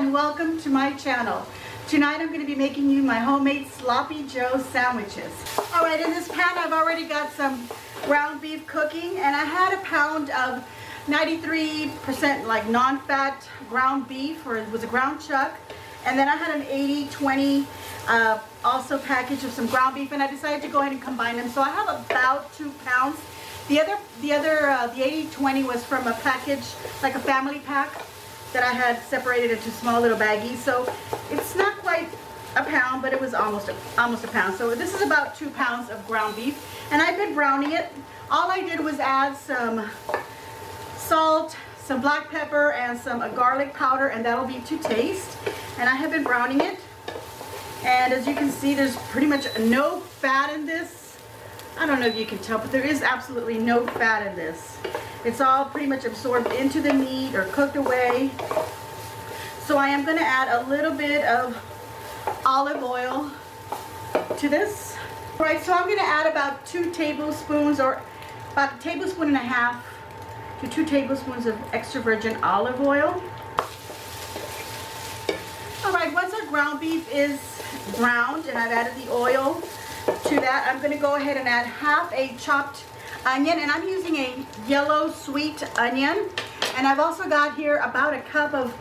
and welcome to my channel. Tonight I'm going to be making you my homemade sloppy joe sandwiches. Alright, in this pan I've already got some ground beef cooking, and I had a pound of 93% like non-fat ground beef, or it was a ground chuck, and then I had an 80-20 also package of some ground beef, and I decided to go ahead and combine them. So I have about 2 pounds. The 80-20 was from a package, like a family pack, that I had separated into small little baggies. So it's not quite a pound, but it was almost a pound. So this is about 2 pounds of ground beef, and I've been browning it. All I did was add some salt, some black pepper, and some garlic powder, and that'll be to taste. And I have been browning it, and as you can see, there's pretty much no fat in this. I don't know if you can tell, but there is absolutely no fat in this. It's all pretty much absorbed into the meat or cooked away. So I am going to add a little bit of olive oil to this. All right, so I'm going to add about 2 tablespoons, or about 1.5 tablespoons to 2 tablespoons of extra virgin olive oil. All right, once our ground beef is browned and I've added the oil to that, I'm going to go ahead and add half a chopped onion, and I'm using a yellow sweet onion. And I've also got here about a cup of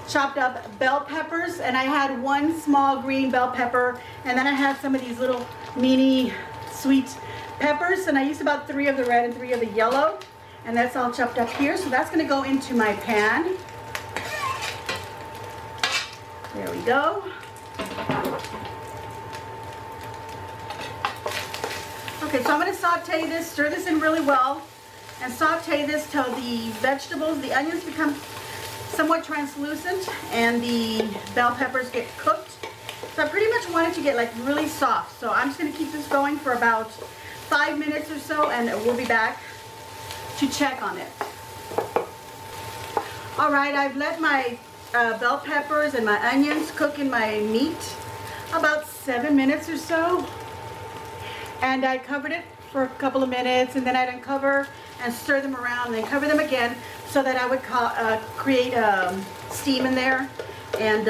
chopped up bell peppers, and I had 1 small green bell pepper, and then I had some of these little mini sweet peppers, and I used about 3 of the red and 3 of the yellow, and that's all chopped up here. So that's going to go into my pan. There we go. Okay, so I'm going to saute this, stir this in really well, and saute this till the vegetables, the onions become somewhat translucent and the bell peppers get cooked. So I pretty much want it to get like really soft. So I'm just going to keep this going for about 5 minutes or so, and we'll be back to check on it. Alright, I've let my bell peppers and my onions cook in my meat about 7 minutes or so. And I covered it for a couple of minutes, and then I'd uncover and stir them around, and then cover them again, so that I would create steam in there, and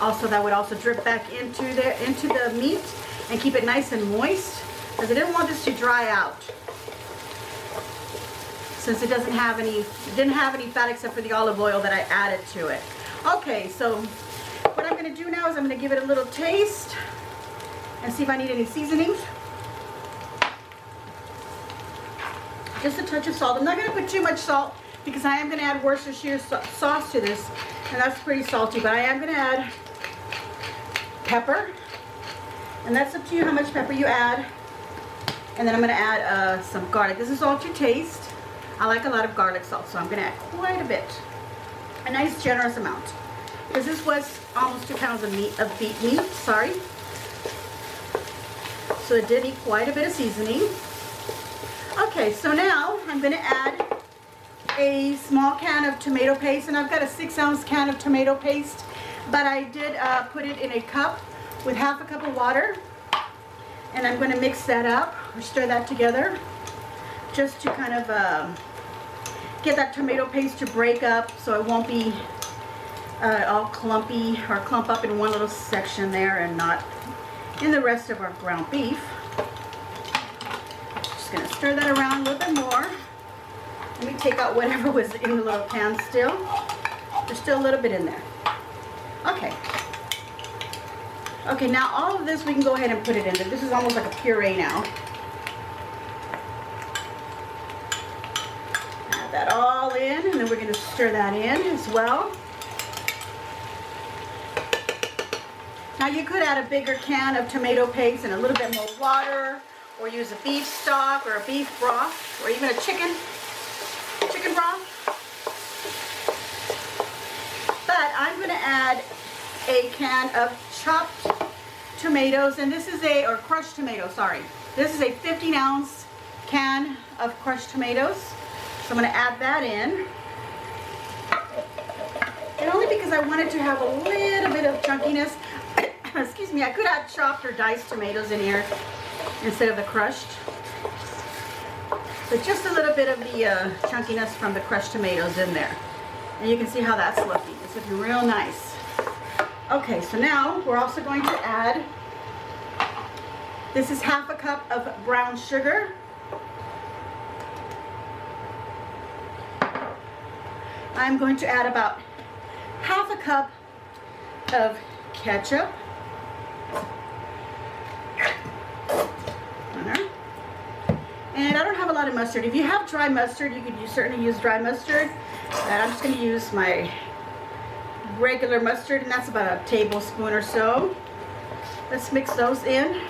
also that would also drip back into the meat and keep it nice and moist, because I didn't want this to dry out, since it didn't have any fat except for the olive oil that I added to it. Okay, so what I'm going to do now is I'm going to give it a little taste and see if I need any seasonings. Just a touch of salt. I'm not going to put too much salt because I am going to add Worcestershire sauce to this, and that's pretty salty, but I am going to add pepper, and that's up to you how much pepper you add. And then I'm going to add some garlic. This is all to taste. I like a lot of garlic salt, so I'm going to add quite a bit. A nice generous amount, because this was almost 2 pounds of beef meat, sorry. So it did need quite a bit of seasoning. Okay, so now I'm going to add a small can of tomato paste, and I've got a 6-ounce can of tomato paste, but I did put it in a cup with half a cup of water, and I'm going to mix that up, or stir that together, just to kind of get that tomato paste to break up, so it won't be all clumpy or clump up in one little section there and not in the rest of our ground beef. Going to stir that around a little bit more. Let me take out whatever was in the little pan still. There's still a little bit in there. Okay. Okay, now all of this we can go ahead and put it in there. This is almost like a puree now. Add that all in, and then we're going to stir that in as well. Now you could add a bigger can of tomato paste and a little bit more water, or use a beef stock or a beef broth, or even a chicken broth. But I'm going to add a can of chopped tomatoes, and this is or crushed tomatoes, sorry. This is a 15-ounce can of crushed tomatoes. So I'm going to add that in. And only because I wanted to have a little bit of chunkiness. Excuse me, I could add chopped or diced tomatoes in here instead of the crushed. But just a little bit of the chunkiness from the crushed tomatoes in there. And you can see how that's looking. It's looking real nice. Okay, so now we're also going to add, this is half a cup of brown sugar. I'm going to add about half a cup of ketchup. And I don't have a lot of mustard. If you have dry mustard, you could certainly use dry mustard. And I'm just going to use my regular mustard, and that's about a tablespoon or so. Let's mix those in.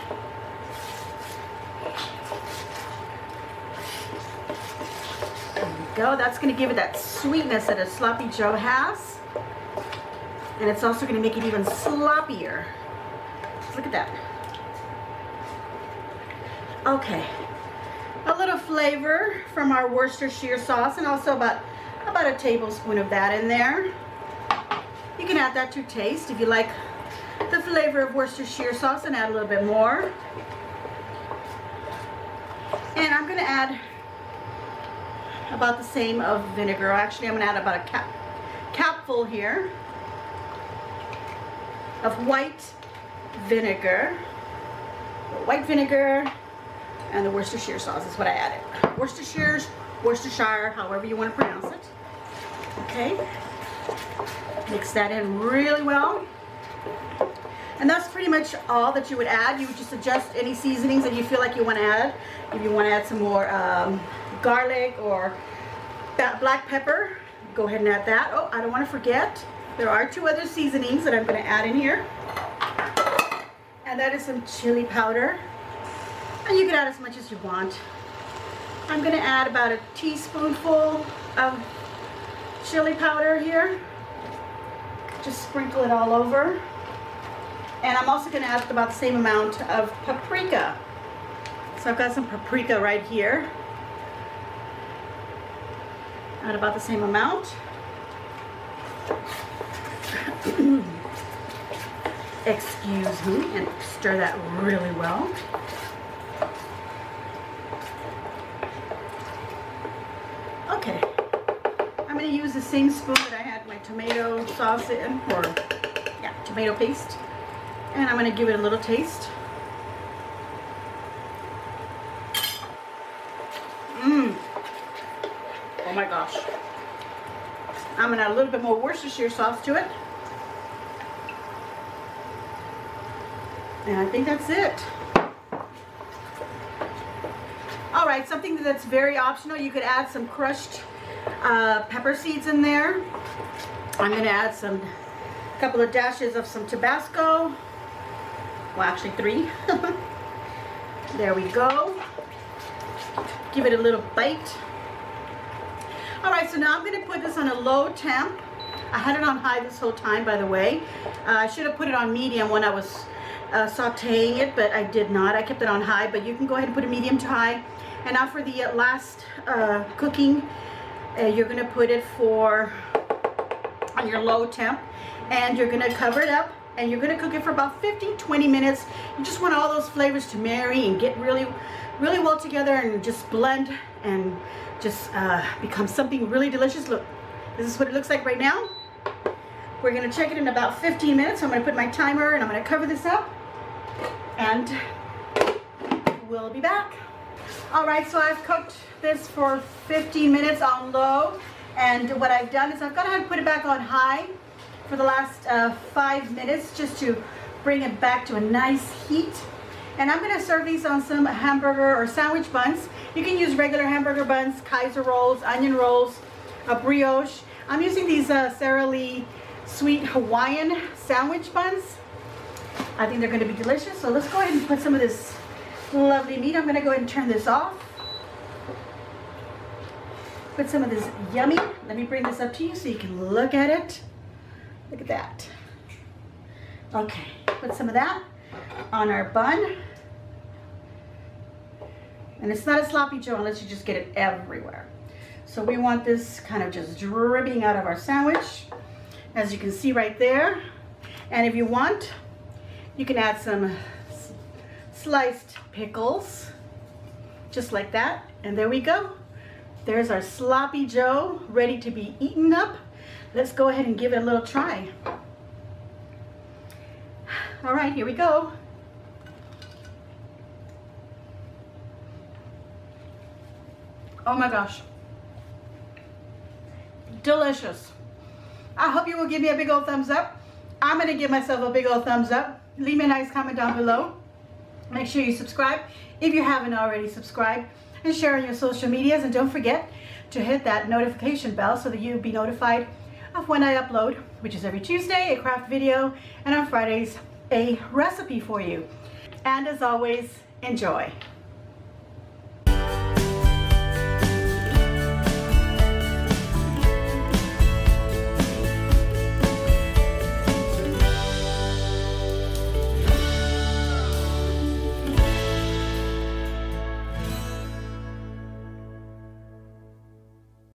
There we go. That's going to give it that sweetness that a sloppy Joe has. And it's also going to make it even sloppier. Look at that. Okay. A little flavor from our Worcestershire sauce, and also about a tablespoon of that in there. You can add that to taste. If you like the flavor of Worcestershire sauce, and add a little bit more. And I'm going to add about the same of vinegar. Actually, I'm going to add about a capful here of white vinegar. White vinegar and the Worcestershire sauce is what I added. Worcestershire, however you want to pronounce it. Okay. Mix that in really well. And that's pretty much all that you would add. You would just adjust any seasonings that you feel like you want to add. If you want to add some more garlic or black pepper, go ahead and add that. Oh, I don't want to forget, there are 2 other seasonings that I'm going to add in here. And that is some chili powder. And you can add as much as you want. I'm going to add about a teaspoonful of chili powder here. Just sprinkle it all over. And I'm also going to add about the same amount of paprika. So I've got some paprika right here. Add about the same amount. Excuse me, and stir that really well. Okay, I'm going to use the same spoon that I had my tomato sauce in, or yeah, tomato paste, and I'm going to give it a little taste. Oh my gosh. I'm going to add a little bit more Worcestershire sauce to it. And I think that's it. All right, something that's very optional, you could add some crushed pepper seeds in there. I'm going to add a couple of dashes of some Tabasco. Well, actually 3. There we go. Give it a little bite. All right, so now I'm going to put this on a low temp. I had it on high this whole time, by the way. I should have put it on medium when I was sauteing it, but I did not. I kept it on high, but you can go ahead and put a medium to high. And now for the last cooking, you're going to put it on your low temp, and you're going to cover it up, and you're going to cook it for about 15-20 minutes. You just want all those flavors to marry and get really well together, and just blend and just become something really delicious. Look, this is what it looks like right now. We're going to check it in about 15 minutes. So I'm going to put my timer, and I'm going to cover this up, and we'll be back. All right, so I've cooked this for 15 minutes on low, and what I've done is I've gone ahead and put it back on high for the last 5 minutes, just to bring it back to a nice heat. And I'm going to serve these on some hamburger or sandwich buns. You can use regular hamburger buns, keiser rolls, onion rolls, a brioche. I'm using these Sara Lee sweet Hawaiian sandwich buns. I think they're going to be delicious. So let's go ahead and put some of this lovely meat. I'm going to go ahead and turn this off. Put some of this yummy. Let me bring this up to you so you can look at it. Look at that. Okay, put some of that on our bun. And it's not a sloppy Joe unless you just get it everywhere. So we want this kind of just dripping out of our sandwich, as you can see right there. And if you want, you can add some sliced pickles, just like that. And there we go. There's our sloppy Joe, ready to be eaten up. Let's go ahead and give it a little try. All right, here we go. Oh my gosh. Delicious. I hope you will give me a big old thumbs up. I'm gonna give myself a big old thumbs up. Leave me a nice comment down below. Make sure you subscribe if you haven't already subscribed, and share on your social medias, and don't forget to hit that notification bell so that you'll be notified of when I upload, which is every Tuesday, a craft video, and on Fridays, a recipe for you. And as always, enjoy.